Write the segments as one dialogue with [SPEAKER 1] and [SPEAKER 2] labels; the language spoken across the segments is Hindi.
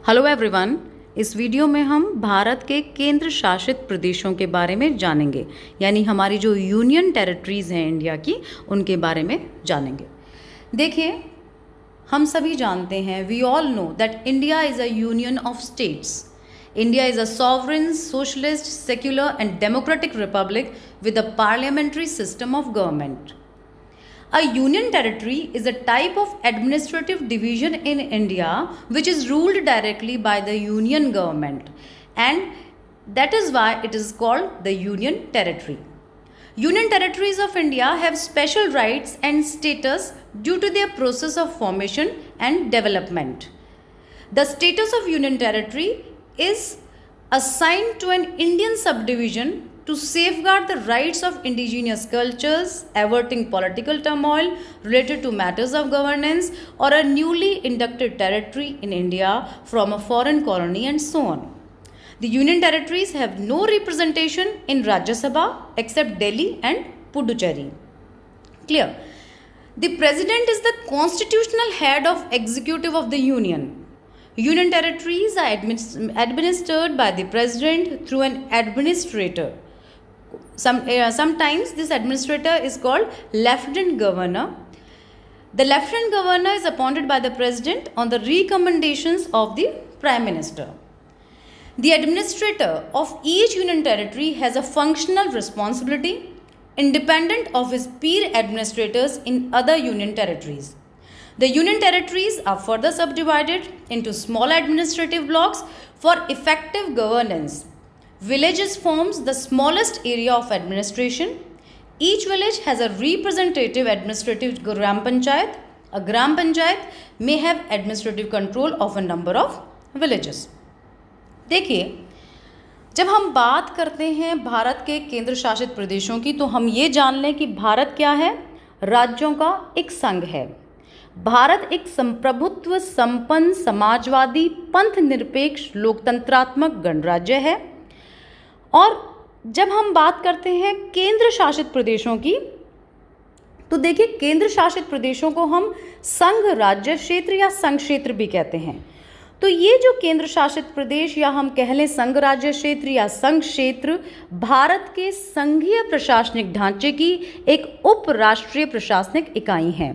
[SPEAKER 1] Hello everyone. इस वीडियो में हम भारत के केंद्र शासित प्रदेशों के बारे में जानेंगे, यानी हमारी जो यूनियन टेरिटरीज़ हैं इंडिया की, उनके बारे में जानेंगे। देखिए, हम सभी जानते हैं, we all know that India is a union of states. India is a sovereign, socialist, secular and democratic republic with a parliamentary system of government. A union territory is a type of administrative division in India which is ruled directly by the union government, and that is why it is called the union territory. Union territories of India have special rights and status due to their process of formation and development. The status of union territory is assigned to an Indian subdivision to safeguard the rights of indigenous cultures, averting political turmoil related to matters of governance, or a newly inducted territory in India from a foreign colony, and so on. The union territories have no representation in Rajya Sabha except Delhi and Puducherry. Clear? The president is the constitutional head of executive of the union. Union territories are administered by the president through an administrator. Sometimes this administrator is called lieutenant governor. The lieutenant governor is appointed by the president on the recommendations of the prime minister. The administrator of each union territory has a functional responsibility independent of his peer administrators in other union territories. The union territories are further subdivided into small administrative blocks for effective governance. Villages forms the smallest area of administration. Each village has a representative administrative gram panchayat. A gram panchayat may have administrative control of a number of villages. देखिए, जब हम बात करते हैं भारत के केंद्र शासित प्रदेशों की, तो हम ये जान लें कि भारत क्या है? राज्यों का एक संघ है। भारत एक संप्रभुत्व संपन्न समाजवादी पंथ निरपेक्ष लोकतंत्रात्मक गणराज्य है। और जब हम बात करते हैं केंद्र शासित प्रदेशों की, तो देखिए, केंद्र शासित प्रदेशों को हम संघ राज्य क्षेत्र या संघ क्षेत्र भी कहते हैं। तो ये जो केंद्र शासित प्रदेश, या हम कह लें संघ राज्य क्षेत्र या संघ क्षेत्र, भारत के संघीय प्रशासनिक ढांचे की एक उप राष्ट्रीय प्रशासनिक इकाई हैं।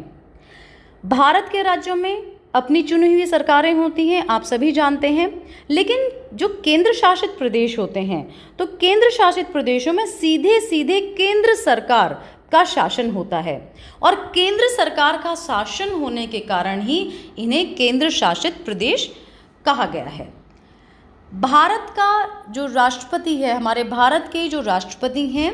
[SPEAKER 1] भारत के राज्यों में अपनी चुनी हुई सरकारें होती हैं, आप सभी जानते हैं। लेकिन जो केंद्र शासित प्रदेश होते हैं, तो केंद्र शासित प्रदेशों में सीधे सीधे केंद्र सरकार का शासन होता है, और केंद्र सरकार का शासन होने के कारण ही इन्हें केंद्र शासित प्रदेश कहा गया है। भारत का जो राष्ट्रपति है, हमारे भारत के जो राष्ट्रपति हैं,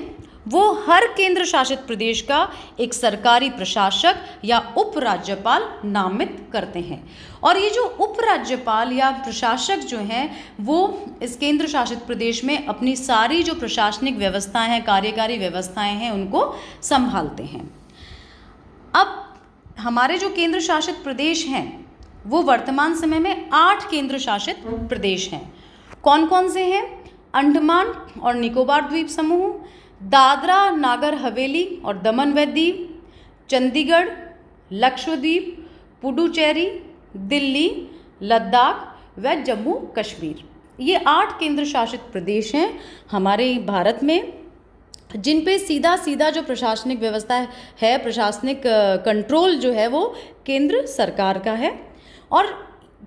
[SPEAKER 1] वो हर केंद्र शासित प्रदेश का एक सरकारी प्रशासक या उपराज्यपाल नामित करते हैं। और ये जो उपराज्यपाल या प्रशासक जो हैं, वो इस केंद्र शासित प्रदेश में अपनी सारी जो प्रशासनिक व्यवस्थाएं हैं, कार्यकारी व्यवस्थाएं हैं, उनको संभालते हैं। अब हमारे जो केंद्र शासित प्रदेश हैं, वो वर्तमान समय में 8 केंद्र शासित प्रदेश हैं। कौन कौन से हैं? अंडमान और निकोबार द्वीप समूह, दादरा नागर हवेली और दमन व दीव, चंडीगढ़, लक्षद्वीप, पुडुचेरी, दिल्ली, लद्दाख व जम्मू कश्मीर। ये 8 केंद्र शासित प्रदेश हैं हमारे भारत में, जिन पे सीधा सीधा जो प्रशासनिक व्यवस्था है, प्रशासनिक कंट्रोल जो है, वो केंद्र सरकार का है। और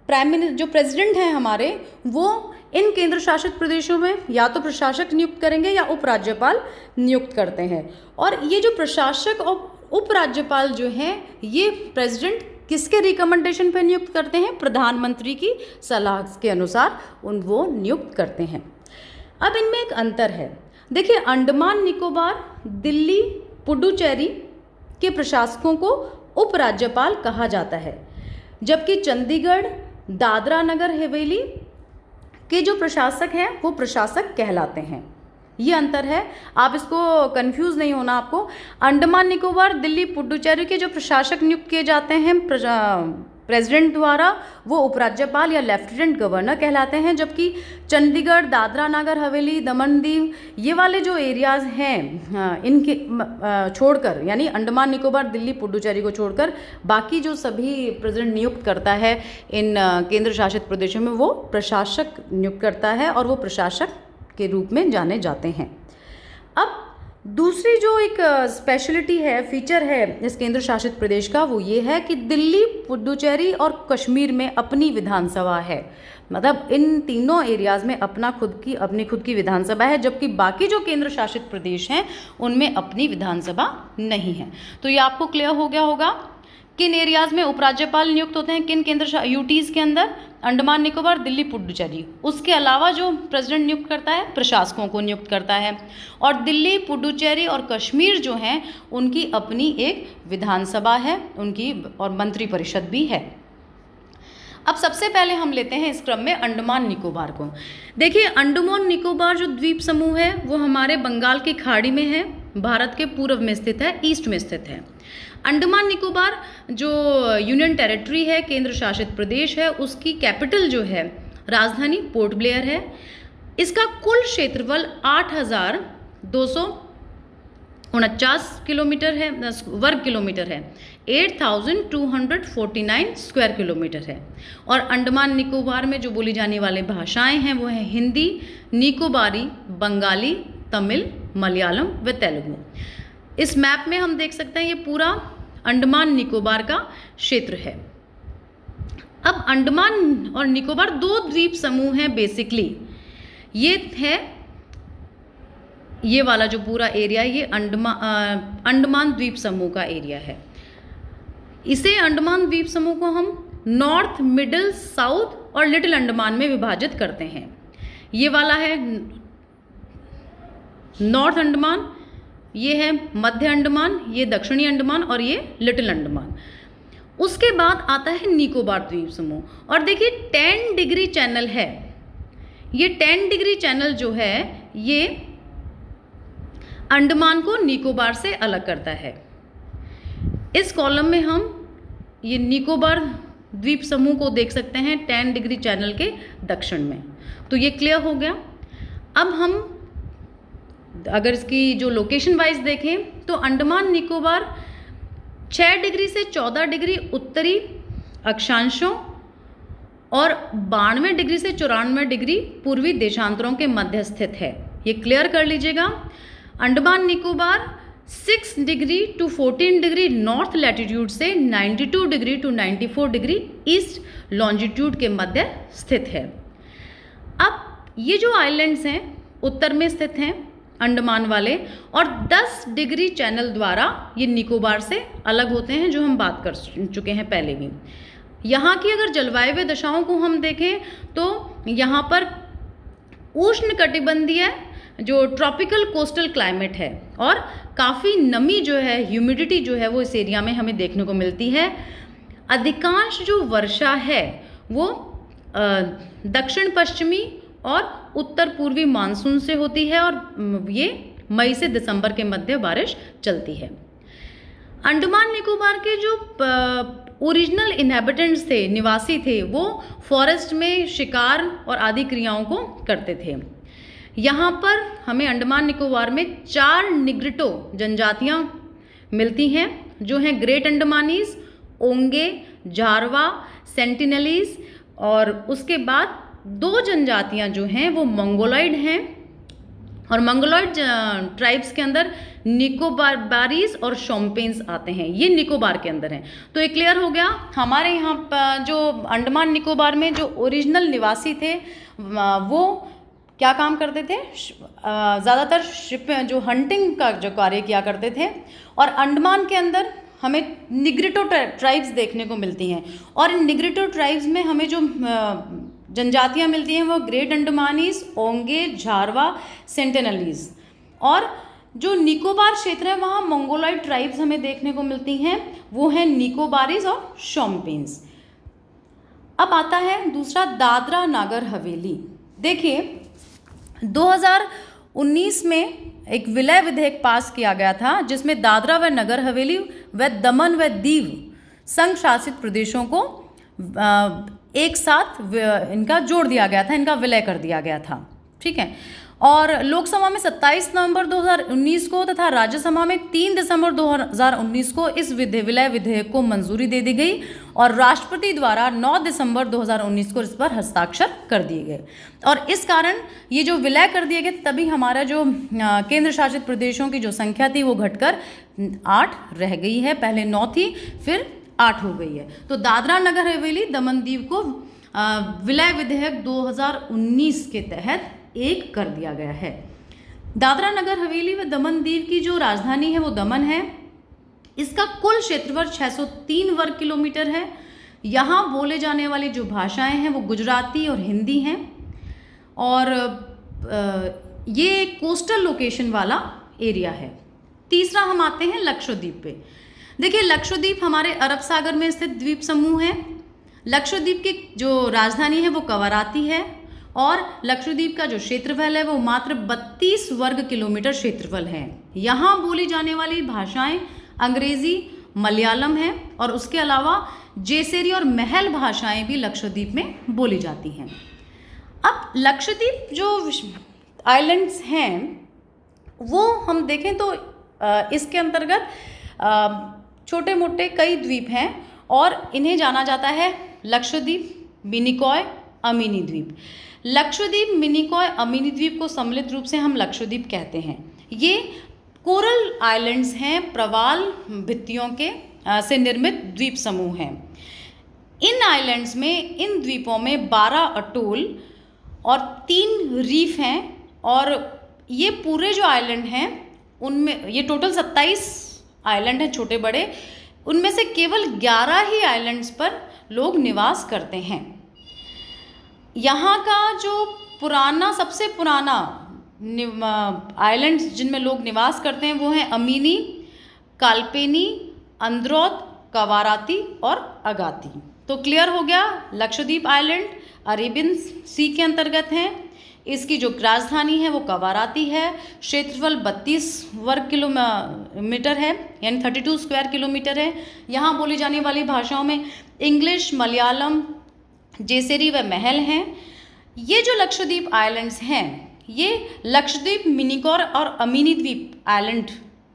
[SPEAKER 1] जो प्रेसिडेंट हैं हमारे, वो इन केंद्र शासित प्रदेशों में या तो प्रशासक नियुक्त करेंगे या उपराज्यपाल नियुक्त करते हैं। और ये जो प्रशासक और उपराज्यपाल जो हैं, ये प्रेसिडेंट किसके रिकमेंडेशन पर नियुक्त करते हैं? प्रधानमंत्री की सलाह के अनुसार वो नियुक्त करते हैं। अब इनमें एक अंतर है। देखिए, अंडमान निकोबार, दिल्ली, पुडुचेरी के प्रशासकों को उपराज्यपाल कहा जाता है, जबकि चंडीगढ़, दादरा नगर हवेली के जो प्रशासक हैं, वो प्रशासक कहलाते हैं। ये अंतर है, आप इसको कंफ्यूज नहीं होना आपको। अंडमान निकोबार, दिल्ली, पुडुचेरी के जो प्रशासक नियुक्त किए जाते हैं प्रेसिडेंट द्वारा वो उपराज्यपाल या लेफ्टिनेंट गवर्नर कहलाते हैं, जबकि चंडीगढ़, दादरा नगर हवेली, दमन दीव, ये वाले जो एरियाज़ हैं इनके छोड़कर, यानी अंडमान निकोबार, दिल्ली, पुडुचेरी को छोड़कर बाकी जो सभी प्रेसिडेंट नियुक्त करता है इन केंद्र शासित प्रदेशों में, वो प्रशासक नियुक्त करता है और वो प्रशासक के रूप में जाने जाते हैं। अब दूसरी जो एक स्पेशलिटी है, फीचर है इस केंद्र शासित प्रदेश का, वो ये है कि दिल्ली, पुडुचेरी और कश्मीर में अपनी विधानसभा है। मतलब इन तीनों एरियाज़ में अपनी खुद की विधानसभा है, जबकि बाकी जो केंद्र शासित प्रदेश हैं उनमें अपनी विधानसभा नहीं है। तो ये आपको क्लियर हो गया होगा किन एरियाज़ में उपराज्यपाल नियुक्त होते हैं, किन केंद्र यूटीज़ के अंदर, अंडमान निकोबार, दिल्ली, पुडुचेरी। उसके अलावा जो प्रेसिडेंट नियुक्त करता है, प्रशासकों को नियुक्त करता है। और दिल्ली, पुडुचेरी और कश्मीर जो हैं उनकी अपनी एक विधानसभा है, उनकी और मंत्रिपरिषद भी है। अब सबसे पहले हम लेते हैं इस क्रम में अंडमान निकोबार को। देखिए, अंडमान निकोबार जो द्वीप समूह है वो हमारे बंगाल की खाड़ी में है, भारत के पूर्व में स्थित है, ईस्ट में स्थित है। अंडमान निकोबार जो यूनियन टेरिटरी है, केंद्र शासित प्रदेश है, उसकी कैपिटल जो है, राजधानी पोर्ट ब्लेयर है। इसका कुल क्षेत्रफल 8,249 किलोमीटर है, वर्ग किलोमीटर है, 8,249 स्क्वायर किलोमीटर है। और अंडमान निकोबार में जो बोली जाने वाली भाषाएं हैं वो है हिंदी, निकोबारी, बंगाली, तमिल, मलयालम व तेलुगु। इस मैप में हम देख सकते हैं ये पूरा अंडमान निकोबार का क्षेत्र है। अब अंडमान और निकोबार दो द्वीप समूह हैं बेसिकली। ये है, ये वाला जो पूरा एरिया, ये अंडमान द्वीप समूह का एरिया है। इसे अंडमान द्वीप समूह को हम नॉर्थ, मिडिल, साउथ और लिटिल अंडमान में विभाजित करते हैं। ये वाला है नॉर्थ अंडमान, ये है मध्य अंडमान, ये दक्षिणी अंडमान और ये लिटिल अंडमान। उसके बाद आता है निकोबार द्वीप समूह। और देखिए 10 डिग्री चैनल है, ये 10 डिग्री चैनल जो है ये अंडमान को निकोबार से अलग करता है। इस कॉलम में हम ये निकोबार द्वीप समूह को देख सकते हैं 10 डिग्री चैनल के दक्षिण में। तो ये क्लियर हो गया। अब हम अगर इसकी जो लोकेशन वाइज देखें तो अंडमान निकोबार 6 डिग्री से 14 डिग्री उत्तरी अक्षांशों और 92 डिग्री से 94 डिग्री पूर्वी देशांतरों के मध्य स्थित है। ये क्लियर कर लीजिएगा। Andaman Nicobar 6 degree to 14 degree north latitude से 92 degree to 94 degree east longitude के मध्य स्थित है। अब ये जो आइलैंड्स हैं उत्तर में स्थित हैं अंडमान वाले, और 10 डिग्री चैनल द्वारा ये निकोबार से अलग होते हैं, जो हम बात कर चुके हैं पहले भी। यहाँ की अगर जलवायु दशाओं को हम देखें तो यहाँ पर उष्ण कटिबंधीय जो ट्रॉपिकल कोस्टल क्लाइमेट है और काफ़ी नमी जो है, ह्यूमिडिटी जो है वो इस एरिया में हमें देखने को मिलती है। अधिकांश जो वर्षा है वो दक्षिण पश्चिमी और उत्तर पूर्वी मानसून से होती है और ये मई से दिसंबर के मध्य बारिश चलती है। अंडमान निकोबार के जो ओरिजिनल इनहेबिटेंट्स थे, निवासी थे, वो फॉरेस्ट में शिकार और आदि क्रियाओं को करते थे। यहाँ पर हमें अंडमान निकोबार में 4 निग्रिटो जनजातियाँ मिलती हैं, जो हैं ग्रेट अंडमानीज, ओंगे, जारवा, सेंटिनलीज, और उसके बाद 2 जनजातियाँ जो हैं वो मंगोलॉइड हैं। और मंगोलॉइड ट्राइब्स के अंदर निकोबारीज और शोम्पेन्स आते हैं, ये निकोबार के अंदर हैं। तो ये क्लियर हो गया। हमारे यहाँ पर जो अंडमान निकोबार में जो ओरिजिनल निवासी थे वो क्या काम करते थे, ज़्यादातर शिप जो हंटिंग का जो कार्य किया करते थे। और अंडमान के अंदर हमें निग्रिटो ट्राइब्स देखने को मिलती हैं, और इन निग्रिटो ट्राइब्स में हमें जो जनजातियाँ मिलती हैं वो ग्रेट अंडमानीज, ओंगे, झारवा, सेंटिनलीज। और जो निकोबार क्षेत्र है वहाँ मंगोलॉइड ट्राइब्स हमें देखने को मिलती हैं, वो हैं निकोबारीज और शोम्पेन्स। अब आता है दूसरा दादरा नागर हवेली। देखिए 2019 में एक विलय विधेयक पास किया गया था जिसमें दादरा व नगर हवेली व दमन व दीव संघ शासित प्रदेशों को एक साथ इनका जोड़ दिया गया था, इनका विलय कर दिया गया था। ठीक है। और लोकसभा में 27 नवंबर 2019 को तथा राज्यसभा में 3 दिसंबर 2019 को इस विलय विधेयक को मंजूरी दे दी गई और राष्ट्रपति द्वारा 9 दिसंबर 2019 को इस पर हस्ताक्षर कर दिए गए। और इस कारण ये जो विलय कर दिए गए, तभी हमारा जो केंद्र शासित प्रदेशों की जो संख्या थी वो घटकर 8 रह गई है। पहले 9 थी, फिर 8 हो गई है। तो दादरा नगर हवेली दमन दीव को विलय विधेयक 2019 के तहत एक कर दिया गया है। दादरा नगर हवेली व दमन दीव की जो राजधानी है वो दमन है। इसका कुल क्षेत्रफल 603 वर्ग किलोमीटर है। यहाँ बोले जाने वाली जो भाषाएं हैं वो गुजराती और हिंदी हैं। और ये एक कोस्टल लोकेशन वाला एरिया है। तीसरा हम आते हैं लक्षद्वीप पे। देखिए, लक्षद्वीप हमारे अरब सागर में स्थित द्वीप समूह है। लक्षद्वीप की जो राजधानी है वो कवाराती है और लक्षद्वीप का जो क्षेत्रफल है वो मात्र 32 वर्ग किलोमीटर क्षेत्रफल है। यहाँ बोली जाने वाली भाषाएं अंग्रेजी, मलयालम है और उसके अलावा जेसेरी और महल भाषाएं भी लक्षद्वीप में बोली जाती हैं। अब लक्षद्वीप जो आइलैंड्स हैं वो हम देखें तो इसके अंतर्गत छोटे मोटे कई द्वीप हैं और इन्हें जाना जाता है लक्षद्वीप, मिनिकॉय, अमीनी द्वीप। लक्षद्वीप, मिनिकॉय, अमीनी द्वीप को सम्मिलित रूप से हम लक्षद्वीप कहते हैं। ये कोरल आइलैंड्स हैं, प्रवाल भित्तियों के से निर्मित द्वीप समूह हैं। इन आइलैंड्स में, इन द्वीपों में 12 अटोल और 3 रीफ हैं और ये पूरे जो आइलैंड हैं उनमें, ये टोटल 27 आइलैंड हैं छोटे बड़े, उनमें से केवल 11 ही आइलैंड्स पर लोग निवास करते हैं। यहाँ का जो सबसे पुराना आइलैंड्स जिनमें लोग निवास करते हैं वो हैं अमीनी, काल्पेनी, अंद्रौत, कवाराती और अगाती। तो क्लियर हो गया, लक्षद्वीप आइलैंड अरेबियन सी के अंतर्गत हैं। इसकी जो राजधानी है वो कवाराती है। क्षेत्रफल 32 वर्ग किलोमीटर है, यानी 32 स्क्वायर किलोमीटर है। यहाँ बोली जाने वाली भाषाओं में इंग्लिश, मलयालम, जेसेरी व महल हैं। ये जो लक्षद्वीप आइलैंड्स हैं ये लक्षद्वीप, मिनिकॉय और अमीनी द्वीप आइलैंड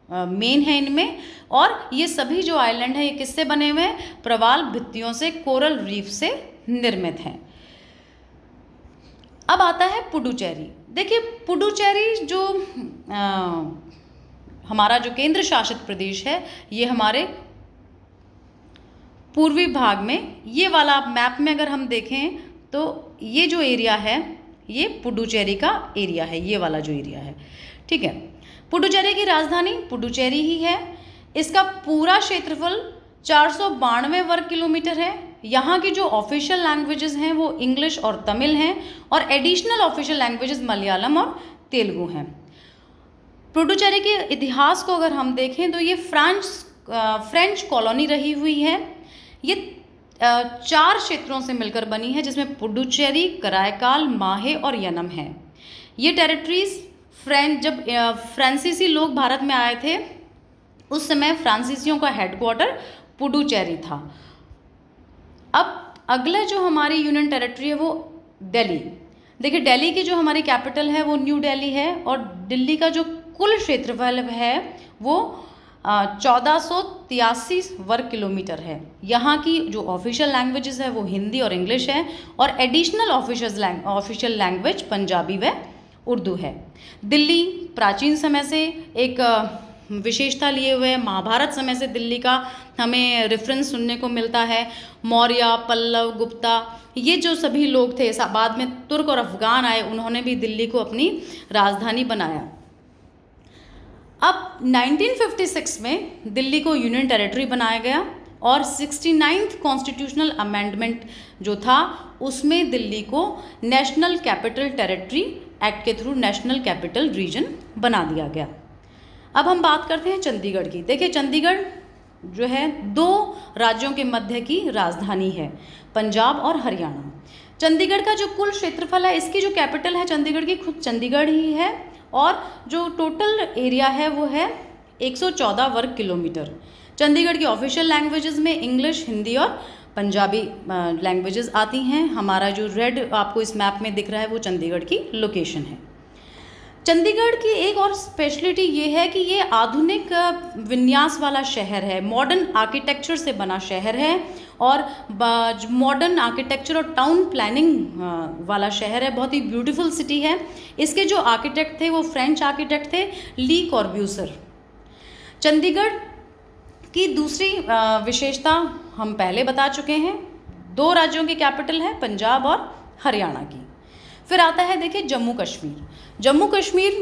[SPEAKER 1] मेन है इनमें। और ये सभी जो आइलैंड हैं ये किससे बने हुए हैं? प्रवाल भित्तियों से, कोरल रीफ से निर्मित हैं। अब आता है पुडुचेरी। देखिए, पुडुचेरी जो हमारा जो केंद्र शासित प्रदेश है ये हमारे पूर्वी भाग में, ये वाला मैप में अगर हम देखें तो ये जो एरिया है ये पुडुचेरी का एरिया है, ये वाला जो एरिया है। ठीक है। पुडुचेरी की राजधानी पुडुचेरी ही है। इसका पूरा क्षेत्रफल 492 वर्ग किलोमीटर है। यहाँ की जो ऑफिशियल लैंग्वेजेस हैं वो इंग्लिश और तमिल हैं और एडिशनल ऑफिशियल लैंग्वेजेस मलयालम और तेलुगु हैं। पुडुचेरी के इतिहास को अगर हम देखें तो ये फ्रेंच कॉलोनी रही हुई है। ये 4 क्षेत्रों से मिलकर बनी है जिसमें पुडुचेरी, कराईकाल, माहे और यनम है। ये टेरिटरीज जब फ्रांसीसी लोग भारत में आए थे उस समय फ्रांसीसियों का हेडक्वार्टर पुडुचेरी था। अब अगला जो हमारी यूनियन टेरिटरी है वो दिल्ली। देखिए, दिल्ली की जो हमारी कैपिटल है वो न्यू दिल्ली है और दिल्ली का जो कुल क्षेत्रफल है वो 1483 वर्ग किलोमीटर है। यहाँ की जो ऑफिशियल लैंग्वेजेस है वो हिंदी और इंग्लिश है और एडिशनल ऑफिशियल लैंग्वेज पंजाबी व उर्दू है। दिल्ली प्राचीन समय से एक विशेषता लिए हुए महाभारत समय से दिल्ली का हमें रेफरेंस सुनने को मिलता है। मौर्य, पल्लव, गुप्ता, ये जो सभी लोग थे, बाद में तुर्क और अफगान आए, उन्होंने भी दिल्ली को अपनी राजधानी बनाया। अब 1956 में दिल्ली को यूनियन टेरिटरी बनाया गया और 69th कॉन्स्टिट्यूशनल अमेंडमेंट जो था उसमें दिल्ली को नेशनल कैपिटल टेरिटरी एक्ट के थ्रू नेशनल कैपिटल रीजन बना दिया गया। अब हम बात करते हैं चंडीगढ़ की। देखिए, चंडीगढ़ जो है 2 राज्यों के मध्य की राजधानी है, पंजाब और हरियाणा। चंडीगढ़ का जो कुल क्षेत्रफल है, इसकी जो कैपिटल है चंडीगढ़ की खुद चंडीगढ़ ही है और जो टोटल एरिया है वो है 114 वर्ग किलोमीटर। चंडीगढ़ की ऑफिशियल लैंग्वेजेस में इंग्लिश, हिंदी और पंजाबी लैंग्वेजेस आती हैं। हमारा जो रेड आपको इस मैप में दिख रहा है वो चंडीगढ़ की लोकेशन है। चंडीगढ़ की एक और स्पेशलिटी ये है कि ये आधुनिक विन्यास वाला शहर है, मॉडर्न आर्किटेक्चर से बना शहर है और मॉडर्न आर्किटेक्चर और टाउन प्लानिंग वाला शहर है। बहुत ही ब्यूटीफुल सिटी है। इसके जो आर्किटेक्ट थे वो फ्रेंच आर्किटेक्ट थे, ली कॉर्ब्यूसर। चंडीगढ़ की दूसरी विशेषता हम पहले बता चुके हैं। 2 राज्यों की कैपिटल है, पंजाब और हरियाणा की। फिर आता है देखिए जम्मू कश्मीर। जम्मू कश्मीर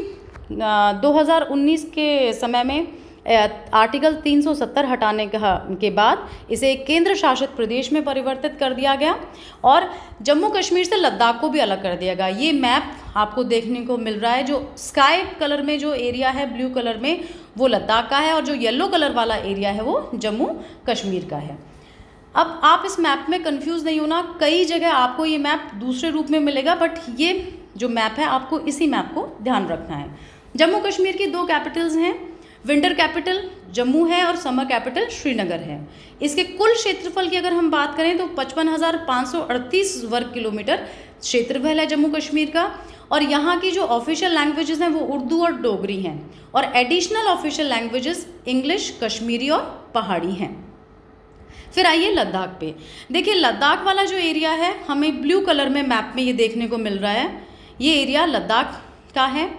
[SPEAKER 1] 2019 के समय में आर्टिकल 370 हटाने के बाद इसे एक केंद्र शासित प्रदेश में परिवर्तित कर दिया गया और जम्मू कश्मीर से लद्दाख को भी अलग कर दिया गया। ये मैप आपको देखने को मिल रहा है। जो स्काई कलर में जो एरिया है, ब्लू कलर में, वो लद्दाख का है और जो येलो कलर वाला एरिया है वो जम्मू कश्मीर का है। अब आप इस मैप में कंफ्यूज नहीं होना, कई जगह आपको ये मैप दूसरे रूप में मिलेगा, बट ये जो मैप है आपको इसी मैप को ध्यान रखना है। जम्मू कश्मीर की 2 कैपिटल्स हैं। विंटर कैपिटल जम्मू है और समर कैपिटल श्रीनगर है। इसके कुल क्षेत्रफल की अगर हम बात करें तो 55,538 वर्ग किलोमीटर क्षेत्रफल है जम्मू कश्मीर का। और यहाँ की जो ऑफिशियल लैंग्वेजेस हैं वो उर्दू और डोगरी हैं और additional official languages English, Kashmiri और पहाड़ी हैं। फिर आइए लद्दाख पे। देखिए लद्दाख वाला जो एरिया है हमें ब्लू कलर में मैप में ये देखने को मिल रहा है। ये एरिया लद्दाख का है।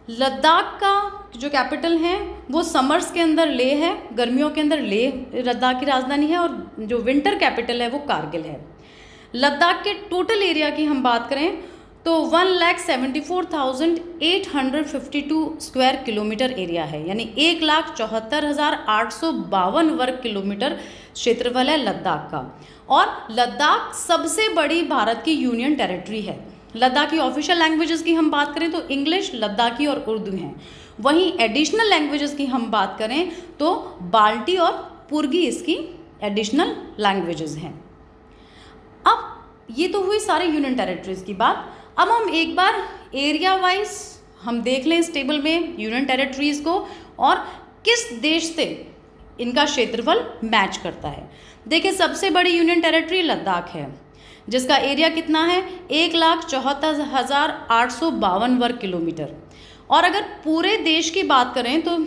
[SPEAKER 1] लद्दाख का जो कैपिटल है वो समर्स के अंदर लेह है, गर्मियों के अंदर लेह लद्दाख की राजधानी है और जो विंटर कैपिटल है वो कारगिल है। लद्दाख के टोटल एरिया की हम बात करें तो 1,74,852 स्क्वायर किलोमीटर एरिया है, यानी 1,74,852 वर्ग किलोमीटर क्षेत्रफल है लद्दाख का। और लद्दाख सबसे बड़ी भारत की यूनियन टेरिटरी है। लद्दाख की ऑफिशियल लैंग्वेजेस की हम बात करें तो इंग्लिश, लद्दाखी और उर्दू हैं। वहीं एडिशनल लैंग्वेजेस की हम बात करें तो बाल्टी और पुर्गी इसकी एडिशनल लैंग्वेजेस हैं। अब ये तो हुई सारे यूनियन टेरिटरीज की बात। अब हम एक बार एरिया वाइज हम देख लें इस टेबल में यूनियन टेरिटरीज को और किस देश से इनका क्षेत्रफल मैच करता है। देखिए सबसे बड़ी यूनियन टेरिटरी लद्दाख है जिसका एरिया कितना है 1,74,852 वर्ग किलोमीटर। और अगर पूरे देश की बात करें तो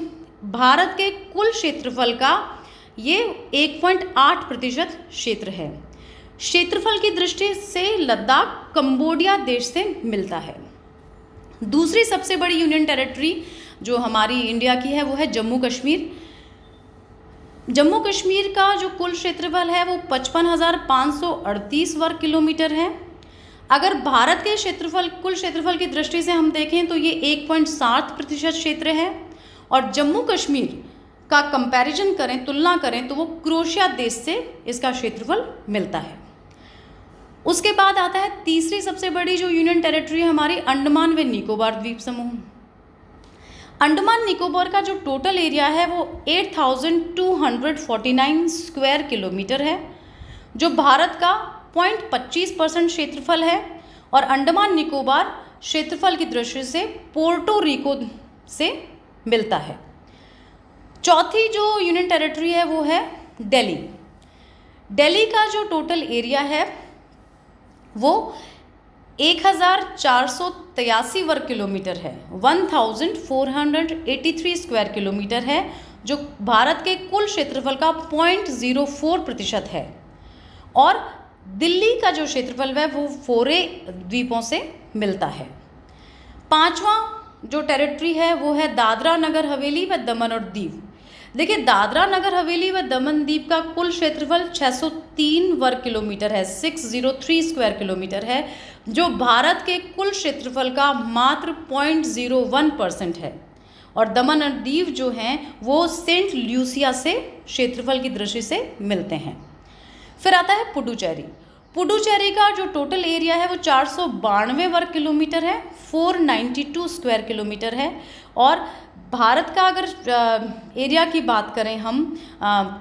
[SPEAKER 1] भारत के कुल क्षेत्रफल का ये 1.8% क्षेत्र है। क्षेत्रफल की दृष्टि से लद्दाख कंबोडिया देश से मिलता है। दूसरी सबसे बड़ी यूनियन टेरिटरी जो हमारी इंडिया की है वो है जम्मू कश्मीर। जम्मू कश्मीर का जो कुल क्षेत्रफल है वो 55,538 वर्ग किलोमीटर है। अगर भारत के कुल क्षेत्रफल की दृष्टि से हम देखें तो ये 1.7% क्षेत्र है और जम्मू कश्मीर का कंपैरिजन करें, तुलना करें तो वो क्रोएशिया देश से इसका क्षेत्रफल मिलता है। उसके बाद आता है तीसरी सबसे बड़ी जो यूनियन टेरिटरी है हमारी अंडमान व निकोबार द्वीप समूह। अंडमान निकोबार का जो टोटल एरिया है वो 8,249 स्क्वायर किलोमीटर है जो भारत का 0.25% क्षेत्रफल है और अंडमान निकोबार क्षेत्रफल की दृष्टि से पोर्टो रिको से मिलता है। चौथी जो यूनियन टेरिटरी है वो है दिल्ली। दिल्ली का जो टोटल एरिया है वो 1,483 वर्ग किलोमीटर है, 1,483 स्क्वायर किलोमीटर है जो भारत के कुल क्षेत्रफल का 0.04% है। और दिल्ली का जो क्षेत्रफल है वो 4 द्वीपों से मिलता है। पांचवा जो टेरिटरी है वो है दादरा नगर हवेली व दमन और दीव। देखिए दादरा नगर हवेली व दमन दीव का कुल क्षेत्रफल 603 वर्ग किलोमीटर है, 603 स्क्वायर किलोमीटर है जो भारत के कुल क्षेत्रफल का मात्र 0.01% है। और दमन और दीव जो हैं वो सेंट ल्यूसिया से क्षेत्रफल की दृष्टि से मिलते हैं। फिर आता है पुडुचेरी। पुडुचेरी का जो टोटल एरिया है वो 492 वर्ग किलोमीटर है, 492 स्क्वायर किलोमीटर है। और भारत का अगर एरिया की बात करें हम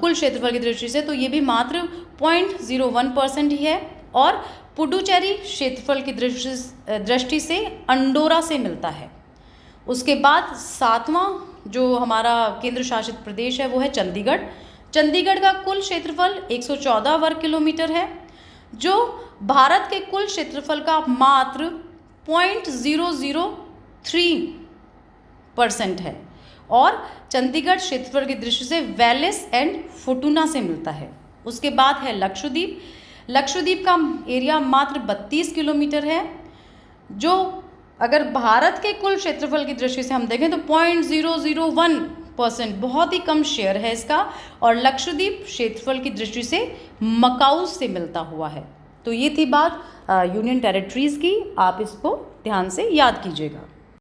[SPEAKER 1] कुल क्षेत्रफल की दृष्टि से तो ये भी मात्र 0.01% ही है। और पुडुचेरी क्षेत्रफल की दृष्टि से अंडोरा से मिलता है। उसके बाद सातवां जो हमारा केंद्र शासित प्रदेश है वो है चंडीगढ़। चंडीगढ़ का कुल क्षेत्रफल 114 वर्ग किलोमीटर है, जो भारत के कुल क्षेत्रफल का मात्र 0.003% है और चंडीगढ़ क्षेत्रफल की दृष्टि से वेलिस एंड फुटूना से मिलता है। उसके बाद है लक्षद्वीप। लक्षद्वीप का एरिया मात्र 32 किलोमीटर है, जो अगर भारत के कुल क्षेत्रफल की दृष्टि से हम देखें तो 0.001%, बहुत ही कम शेयर है इसका, और लक्षद्वीप क्षेत्रफल की दृष्टि से मकाऊ से मिलता हुआ है। तो ये थी बात यूनियन टेरिटरीज़ की, आप इसको ध्यान से याद कीजिएगा।